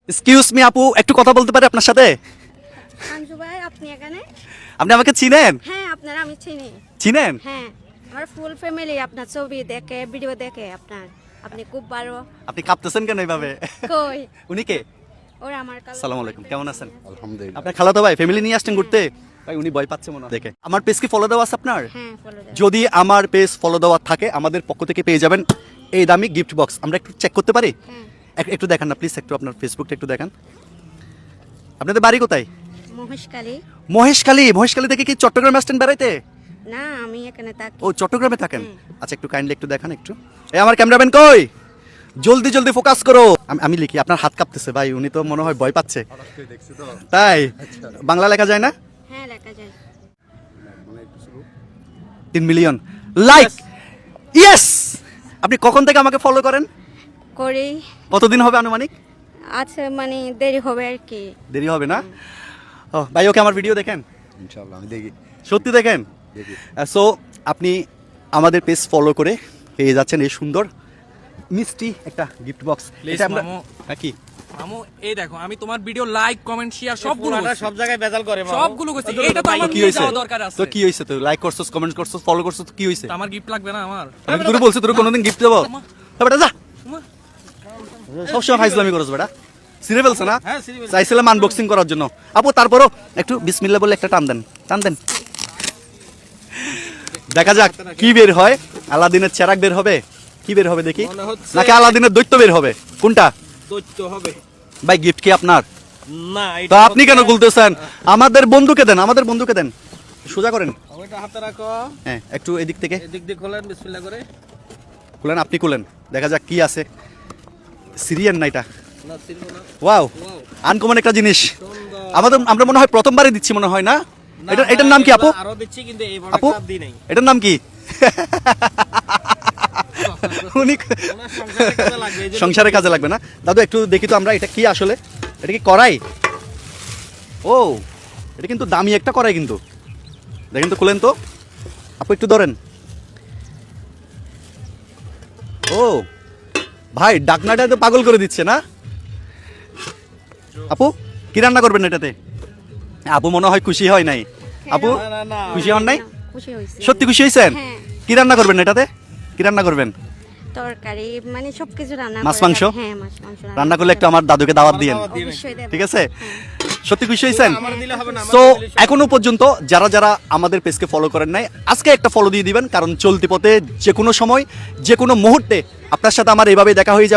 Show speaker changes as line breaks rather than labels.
Excuse me আপু, একটু কথা বলতে পারি আপনার সাথে?
আঞ্জু ভাই, আপনি এখানে?
আপনি আমাকে চিনেন?
হ্যাঁ, আপনারা আমি চিনি।
চিনেন?
হ্যাঁ, আমার ফুল ফ্যামিলি আপনার ছবি দেখে, ভিডিও দেখে আপনার। আপনি খুব ভালো।
আপনি কাঁপতেছেন কেন এইভাবে?
কই?
উনি কে?
ওরা আমার
আসসালামু আলাইকুম, কেমন আছেন?
আলহামদুলিল্লাহ।
আপনার খালাতো ভাই, ফ্যামিলি নিয়ে আসছেন ঘুরতে? ভাই উনি ভয় পাচ্ছে মনে হয় দেখে। আমার পেজ কি ফলো দেওয়া আছে আপনার?
হ্যাঁ, ফলো দেন।
যদি আমার পেজ ফলো দেওয়া থাকে আমাদের পক্ষ থেকে পেয়ে যাবেন এই দামি গিফট বক্স। আমরা একটু চেক করতে পারি?
হ্যাঁ,
একটু দেখান না প্লিজ, একটু আপনার ফেসবুকটা একটু দেখান। আপনাদের বাড়ি কোথায়?
মহেশকালী।
মহেশখালী থেকে কি চট্টগ্রামে আসছেন বেড়াইতে?
না, আমি এখানে থাকি।
ও চট্টগ্রামে থাকেন?
হুম।
আচ্ছা একটু কাইন্ডলি একটু দেখান একটু। এই আমার ক্যামেরাম্যান কই? জলদি জলদি ফোকাস করো। আমি লিখি, আপনার হাত কাঁপতেছে ভাই, উনি তো মনে হয় ভয় পাচ্ছে। তাই? বাংলা লেখা যায় না?
হ্যাঁ, লেখা যায়।
3 মিলিয়ন লাইক, ইয়েস। আপনি কখন থেকে আমাকে ফলো করেন?
করি।
কতদিন হবে আনুমানিক?
আচ্ছা, মানে দেরি হবে আর কি।
দেরি হবে না? ও ভাই, ওকে আমার ভিডিও দেখেন?
ইনশাআল্লাহ আমি দেখি।
সত্যি দেখেন?
দেখি।
সো আপনি আমাদের পেজ ফলো করে পেয়ে যাচ্ছেন এই সুন্দর মিষ্টি একটা গিফট বক্স।
Please,
এটা আমরা
মামু।
কি
মামু, এই দেখো আমি তোমার ভিডিও লাইক কমেন্ট শেয়ার সবগুলো
পুরাটা
করছি।
সব জায়গায় বেজাল করে মামু।
সবগুলো করছি। এটা তো আমার
কি
নিয়ে
হয়েছে?
যাওয়া দরকার আছে।
তো কি হয়েছে? তো লাইক করছস, কমেন্ট করছস, ফলো করছস, তো কি হয়েছে?
তো আমার গিফট লাগবে না আমার?
আমি তোরে বলছি তোরে কোনোদিন গিফট দেবো? তো বেটা যা,
মা।
সবসময় ফাইজলামি করছ বেটা। সিনে ফেলছে না?
হ্যাঁ, সিনে ফেলছে।
চাইছিলাম আনবক্সিং করার জন্য। আপু তারপরও একটু বিসমিল্লাহ বলে একটা টান দেন, টান দেন। দেখা যাক কি বের হয়। আলাদিনের চেরাগ বের হবে? কি বের হবে দেখি?
মনে হচ্ছে-
নাকি আলাদিনের দৈত্য বের হবে? কোনটা?
দৈত্য হবে।
ভাই গিফট কি আপনার?
না,
তো আপনি কেন খুলতেছেন? আমাদের বন্ধুকে দেন, আমাদের বন্ধুকে দেন। সোজা করেন।
ওইটা হাতে রাখো।
হ্যাঁ একটু এদিক থেকে
এদিক দিয়ে খোলেন বিসমিল্লাহ করে।
খুলেন, আপনি খুলেন, দেখা যাক কি আছে। সিরিয়ান না এটা?
না, ছিড়বো না।
ওয়াও,
Wow,
আনকমন একটা জিনিস।
সুন্দর।
আমরা মনে হয় প্রথমবারই দিচ্ছি মনে হয় না?
না,
এটার নাম কি আপু?
এগুলা আরো দিচ্ছি কিন্তু এই
আপু
প্রোডাক্টটা দিই নাই।
এটার নাম কি? উনি
ওনার সংসারে কাজে লাগবে, এই জন্য-
সংসারে কাজে লাগবে না? দাদু একটু দেখি তো আমরা, এটা কি আসলে? এটা কি কড়াই? ও, এটা কিন্তু দামি একটা কড়াই কিন্তু। দেখেন তো, খুলেন তো আপু, একটু ধরেন। ও ভাই, ডাকনাটা তো পাগল করে দিচ্ছে না? আপু কি রান্না করবেন এটাতে? আপু মনে হয় খুশি হয় নাই। আপু
না, না, না।
খুশি হন নাই?
খুশি হয়েছি।
সত্যি খুশি হয়েছেন?
হ্যাঁ।
কি রান্না করবেন এটাতে? কি রান্না করবেন?
তরকারি মানে সবকিছু রান্না
মাছ
করে
মাংস?
থাকি। হ্যাঁ, মাছ মাংস
রান্না করলে একটু আমার দাদুকে দাওয়াত দিয়েন,
দাওয়াত দিবেন।
অবশ্যই দেব।
ঠিক আছে? সত্যি খুশি হয়েছেন?
আমার দিলে হবে না, আমার
সো
দিলে সব-
এখনো পর্যন্ত যারা যারা আমাদের পেজকে ফলো করেন নাই, আজকে একটা ফলো দিয়ে দিবেন, কারণ চলতি পথে যে কোনো সময় যে কোনো মুহূর্তে আপনার সাথে আমার এইভাবে দেখা হয়ে যাবে।